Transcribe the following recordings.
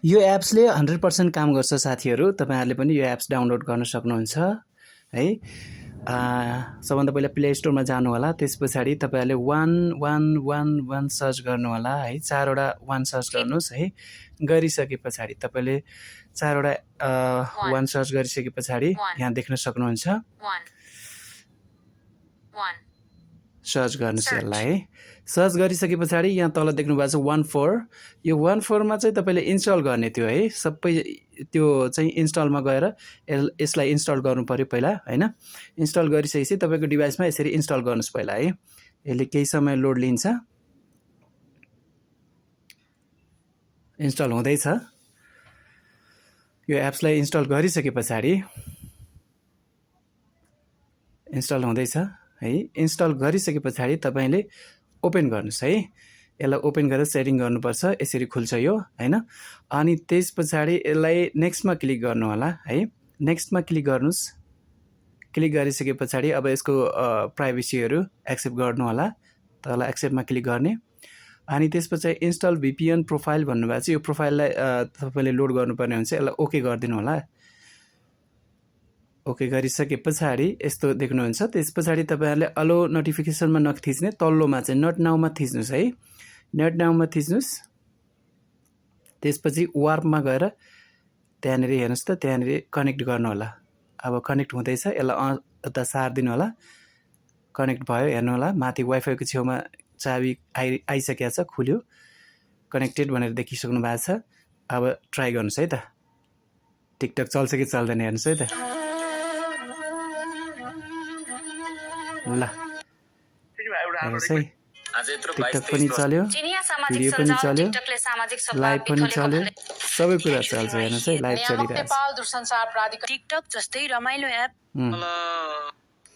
यो एप्सले 100% काम गर्छ साथीहरू। तपाईहरुले पनि यो एप्स डाउनलोड गर्न सक्नुहुन्छ है। सबभन्दा पहिला प्ले स्टोरमा जानु होला। त्यसपछि तपाईहरुले 1111 सर्च गर्नु होला है। 4 वटा 1 सर्च गर्नुस् है। गरिसकेपछि तपाईले 4 वटा 1 सर्च गरिसकेपछि यहाँ देख्न सक्नुहुन्छ। सर्च गर्नुस् यसलाई है। सर्च गरिसकेपछि यहाँ तल देख्नु भएको छ 14। यो 14 मा चाहिँ तपाईले इन्स्टल गर्ने थियो है। सबै त्यो चाहिँ इन्स्टलमा गएर यसलाई इन्स्टल गर्नु पर्यो पहिला हैन। इन्स्टल गरिसकेपछि तपाईको डिभाइसमा यसरी इन्स्टल गर्नुस् पहिला है। यसले केही समय लोड लिन्छ। इन्स्टल हुँदैछ। यो एप्सलाई इन्स्टल गरिसकेपछि इन्स्टल हुँदैछ है। इन्स्टल गरिसकेपछि तपाईले ओपन गर्नुस् है। यसलाई ओपन गरेर सेटिङ गर्नुपर्छ। यसरी खुल्छ यो हैन। अनि त्यसपछि यसलाई नेक्स्टमा क्लिक गर्नु होला है। नेक्स्टमा क्लिक गर्नुस्। क्लिक गरिसकेपछि अब यसको प्राइभेसीहरु एक्सेप्ट गर्नु होला। तल एक्सेप्टमा क्लिक गर्ने। अनि त्यसपछि इन्स्टल VPN प्रोफाइल भन्नुभएको छ। यो प्रोफाइललाई तपाईले लोड गर्नुपर्ने हुन्छ। यसलाई ओके गरिदिनु होला। ओके गरिसकेपछि यस्तो देख्नुहुन्छ। त्यसपछि तपाईहरुले अलो नोटिफिकेसनमा नथिच्ने तल्लोमा चाहिँ नट नाउमा थिच्नुस् है। नट नाउमा थिच्नुस्। त्यसपछि वार्पमा गएर त्यहाँनेर हेर्नुस् त त्यहाँनेर कनेक्ट गर्नु होला। अब कनेक्ट हुँदैछ। यसलाई उता सार्दिनु होला। कनेक्ट भयो हेर्नु होला। माथि वाइफाई को छेउमा चाबी आइसकेको छ। खुल्यो। कनेक्टेड भनेर देखिसक्नु भएको छ। अब ट्राई गर्नुस् है त। टिकटक चल्छ कि चल्दैन हेर्नुस् है त। ल हेर्नुस् है। टिकटक पनि चल्यो। भिडियो पनि चल्यो। लाइभ पनि चल्यो। सबै कुरा चल्छ हेर्नुस् है। लाइभ चलिरहेछ। टिकटक जस्तै रमाइलो एप।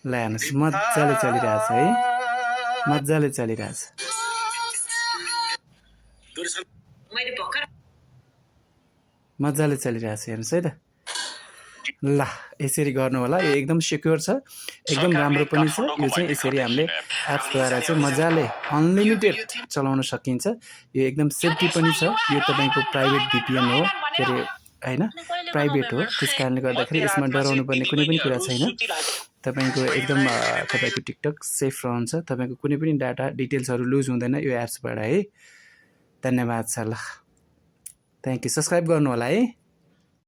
ल हेर्नुस् मज्जाले चलिरहेछ है। मज्जाले चलिरहेछ। मज्जाले चलिरहेछ हेर्नुस् है त। ल यसरी गर्नु होला। यो एकदम सिक्योर छ। एकदम राम्रो पनि छ। यो चाहिँ यसरी हामीले एप्स द्वारा चाहिँ मज्जाले अनलिमिटेड चलाउन सकिन्छ। यो एकदम सेफ्टी पनि छ। यो तपाईको प्राइभेट VPN हो के रे हैन। प्राइभेट हो। त्यसकारणले गर्दाखेरि यसमा डराउनु पर्ने कुनै पनि कुरा छैन। तपाईको एकदम तपाईको टिकटक सेफ रहन्छ। तपाईको कुनै पनि डाटा डिटेल्सहरु लुज हुँदैन यो एप्सबाट है। धन्यवाद छ ल। Thank you. सब्स्क्राइब गर्नु होला है।